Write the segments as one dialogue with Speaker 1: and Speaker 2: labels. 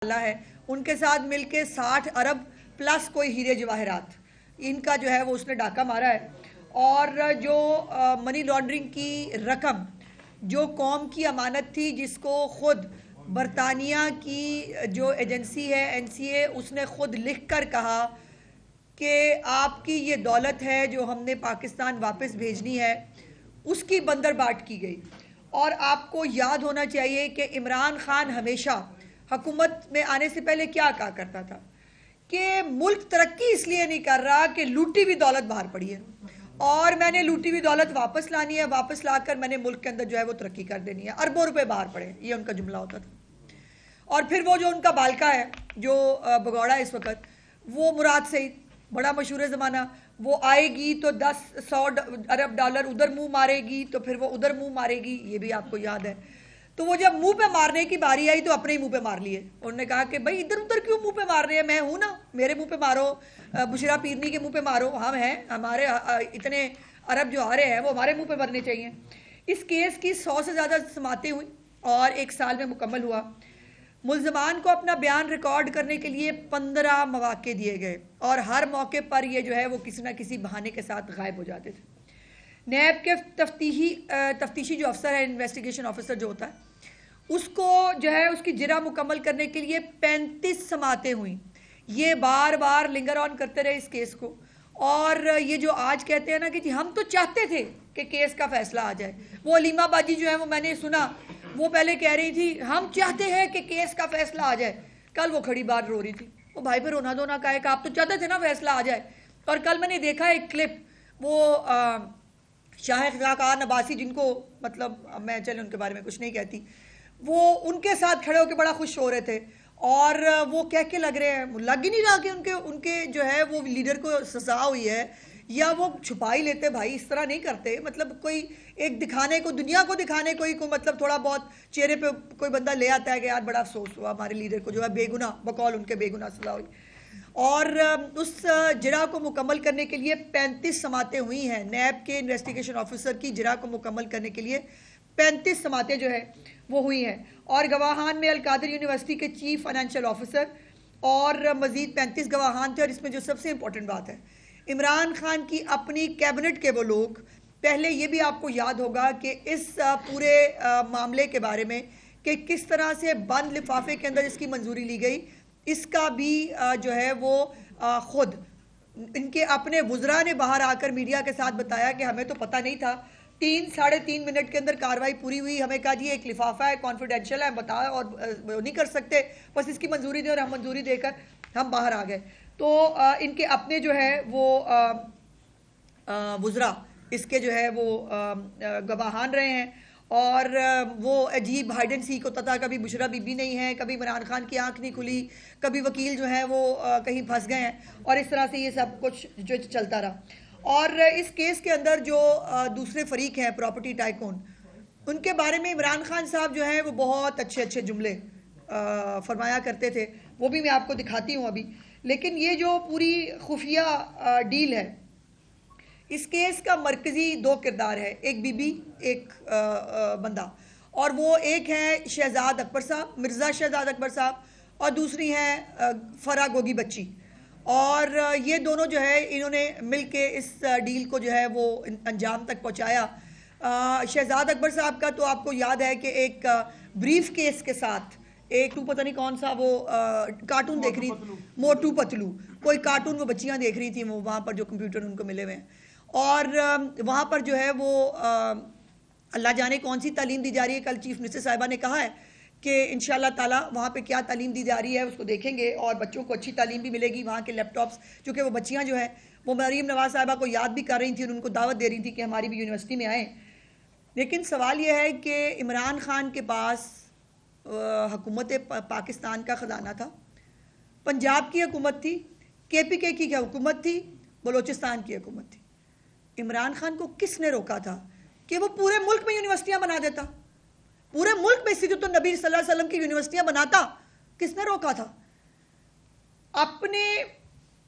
Speaker 1: ہے ان کے ساتھ مل کے 60 ارب پلس کوئی ہیرے جواہرات ان کا جو ہے وہ اس نے ڈاکہ مارا ہے. اور جو منی لانڈرنگ کی رقم جو قوم کی امانت تھی جس کو خود برطانیہ کی جو ایجنسی ہے NCA اس نے خود لکھ کر کہا کہ آپ کی یہ دولت ہے جو ہم نے پاکستان واپس بھیجنی ہے اس کی بندر باٹ کی گئی. اور آپ کو یاد ہونا چاہیے کہ عمران خان ہمیشہ حکومت میں آنے سے پہلے کیا کہا کرتا تھا کہ ملک ترقی اس لیے نہیں کر رہا کہ لوٹی ہوئی دولت باہر پڑی ہے اور میں نے لوٹی ہوئی دولت واپس لانی ہے, واپس لا کر میں نے ملک کے اندر جو ہے وہ ترقی کر دینی ہے, اربوں روپے باہر پڑے, یہ ان کا جملہ ہوتا تھا. اور پھر وہ جو ان کا بالکا ہے جو بگوڑا ہے اس وقت, وہ مراد سعید بڑا مشہور زمانہ, وہ آئے گی تو 10-100 ارب ڈالر ادھر منہ مارے گی تو پھر وہ ادھر منہ مارے گی, یہ بھی آپ کو یاد ہے. تو وہ جب منہ پہ مارنے کی باری آئی تو اپنے ہی منہ پہ مار لیے. انہوں نے کہا کہ بھائی ادھر ادھر کیوں منہ پہ مار رہے ہیں, میں ہوں نا, میرے منہ پہ مارو, بشرا پیرنی کے منہ پہ مارو, ہم ہیں, ہمارے اتنے عرب جو آ رہے ہیں وہ ہمارے منہ پہ مرنے چاہیے. اس کیس کی 100 سے زیادہ سماعتیں ہوئیں اور 1 سال میں مکمل ہوا. ملزمان کو اپنا بیان ریکارڈ کرنے کے لیے 15 مواقع دیے گئے اور ہر موقع پر یہ جو ہے وہ کسی نہ کسی بہانے کے ساتھ غائب ہو جاتے تھے. نیب کے تفتیشی جو افسر ہے, انویسٹیگیشن آفیسر جو ہوتا ہے, اس کو جو ہے اس کی جرح مکمل کرنے کے لیے 35 سماعتیں ہوئیں. یہ بار بار لنگر آن کرتے رہے اس کیس کو, اور یہ جو آج کہتے ہیں نا کہ جی ہم تو چاہتے تھے کہ کیس کا فیصلہ آ جائے. وہ علیمہ باجی جو ہے وہ میں نے سنا وہ پہلے کہہ رہی تھی ہم چاہتے ہیں کہ کیس کا فیصلہ آ جائے, کل وہ کھڑی بار رو رہی تھی. وہ بھائی پہ رونا دھونا کا ہے کہ آپ تو چاہتے تھے نا فیصلہ آ جائے. اور کل میں نے دیکھا ایک کلپ, وہ شاہ خاقان عباسی جن کو مطلب میں چلے ان کے بارے میں کچھ نہیں کہتی, وہ ان کے ساتھ کھڑے ہو کے بڑا خوش ہو رہے تھے اور وہ کہہ کے لگ رہے ہیں, لگ ہی نہیں رہا کہ ان کے جو ہے وہ لیڈر کو سزا ہوئی ہے یا وہ چھپا ہی لیتے. بھائی اس طرح نہیں کرتے, مطلب کوئی ایک دکھانے کو, دنیا کو دکھانے کوئی مطلب تھوڑا بہت چہرے پہ کوئی بندہ لے آتا ہے کہ یار بڑا افسوس ہوا ہمارے لیڈر کو جو ہے بے گناہ بقول ان کے بے گناہ سزا ہوئی. اور اس جرح کو مکمل کرنے کے لیے 35 سماعتیں ہوئی ہیں. نیب کے انویسٹیگیشن آفیسر کی جرح کو مکمل کرنے کے لیے 35 سماعتیں جو ہے وہ ہوئی ہیں. اور گواہان میں القادر یونیورسٹی کے چیف فائنینشیل آفیسر اور مزید 35 گواہان تھے. اور اس میں جو سب سے امپورٹنٹ بات ہے, عمران خان کی اپنی کیبنٹ کے وہ لوگ, پہلے یہ بھی آپ کو یاد ہوگا کہ اس پورے معاملے کے بارے میں کہ کس طرح سے بند لفافے کے اندر اس کی منظوری لی گئی, اس کا بھی جو ہے وہ خود ان کے اپنے وزراء نے باہر آ کر میڈیا کے ساتھ بتایا کہ ہمیں تو پتہ نہیں تھا. 3-3.5 منٹ کے اندر کاروائی پوری ہوئی, ہمیں کہا جی ایک لفافہ ہے کانفیڈینشیل ہے بتا اور نہیں کر سکتے, بس اس کی منظوری دیں, اور ہم منظوری دے کر ہم باہر آ گئے. تو ان کے اپنے جو ہے وہ وزراء اس کے جو ہے وہ گواہان رہے ہیں. اور وہ عجیب ہائیڈ اینڈ سیک ہوتا تھا, کبھی بشرا بی بی نہیں ہے, کبھی عمران خان کی آنکھ نہیں کھلی, کبھی وکیل جو ہیں وہ کہیں پھنس گئے ہیں, اور اس طرح سے یہ سب کچھ جو چلتا رہا. اور اس کیس کے اندر جو دوسرے فریق ہیں پراپرٹی ٹائکون, ان کے بارے میں عمران خان صاحب جو ہیں وہ بہت اچھے جملے فرمایا کرتے تھے, وہ بھی میں آپ کو دکھاتی ہوں ابھی. لیکن یہ جو پوری خفیہ ڈیل ہے, اس کیس کا مرکزی 2 کردار ہے, ایک بی بی ایک بندہ, اور وہ ایک ہے شہزاد اکبر صاحب, مرزا شہزاد اکبر صاحب, اور دوسری ہیں فرا گوگی بچی. اور یہ دونوں جو ہے انہوں نے مل کے اس ڈیل کو جو ہے وہ انجام تک پہنچایا. شہزاد اکبر صاحب کا تو آپ کو یاد ہے کہ ایک بریف کیس کے ساتھ ایک تو پتہ نہیں کون سا وہ کارٹون دیکھ رہی, موٹو پتلو, کوئی کارٹون وہ بچیاں دیکھ رہی تھیں, وہ وہاں پر جو کمپیوٹر ان کو ملے ہوئے ہیں, اور وہاں پر جو ہے وہ اللہ جانے کون سی تعلیم دی جا رہی ہے. کل چیف منسٹر صاحبہ نے کہا ہے کہ انشاءاللہ تعالیٰ وہاں پہ کیا تعلیم دی جا رہی ہے اس کو دیکھیں گے, اور بچوں کو اچھی تعلیم بھی ملے گی. وہاں کے لیپ ٹاپس, چونکہ وہ بچیاں جو ہیں وہ مریم نواز صاحبہ کو یاد بھی کر رہی تھیں اور ان کو دعوت دے رہی تھی کہ ہماری بھی یونیورسٹی میں آئیں. لیکن سوال یہ ہے کہ عمران خان کے پاس حکومت پاکستان کا خزانہ تھا, پنجاب کی حکومت تھی, KPK کی حکومت تھی, بلوچستان کی حکومت تھی. عمران خان کو کس نے روکا تھا کہ وہ پورے ملک میں یونیورسٹیاں بنا دیتا, پورے ملک میں سیرت النبی صلی اللہ علیہ وسلم کی یونیورسٹیاں بناتا؟ کس نے روکا تھا؟ اپنے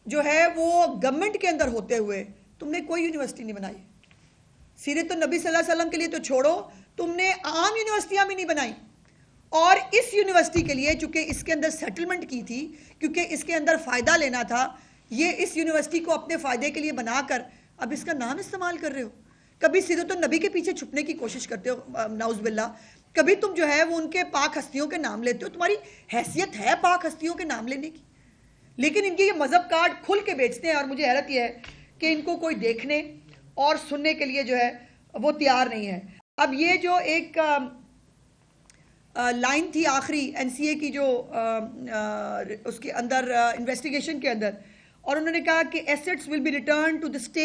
Speaker 1: جو ہے وہ گورنمنٹ کے اندر ہوتے ہوئے تم نے کوئی یونیورسٹی نہیں بنائی. سیرت النبی صلی اللہ علیہ وسلم کے لیے تو چھوڑو, تم نے عام یونیورسٹیاں بھی نہیں بنائی. اور اس یونیورسٹی کے لیے چونکہ اس کے اندر سیٹلمنٹ کی تھی، کیونکہ اس کے اندر فائدہ لینا تھا، یہ اس یونیورسٹی کو اپنے فائدے کے لیے بنا کر اب اس کا نام استعمال کر رہے ہو. کبھی سیدھے تو نبی کے پیچھے چھپنے کی کوشش کرتے ہو نعوذ باللہ، کبھی تم جو ہے وہ ان کے پاک ہستیوں کے نام لیتے ہو. تمہاری حیثیت ہے پاک ہستیوں کے نام لینے کی، لیکن ان کے یہ مذہب کارڈ کھل کے بیچتے ہیں. اور مجھے حیرت یہ ہے کہ ان کو کوئی دیکھنے اور سننے کے لیے جو ہے وہ تیار نہیں ہے. اب یہ جو ایک لائن تھی آخری این سی اے کی جو اس کے اندر انویسٹیگیشن کے اندر، اور انہوں نے کہا کہ assets will be return to the state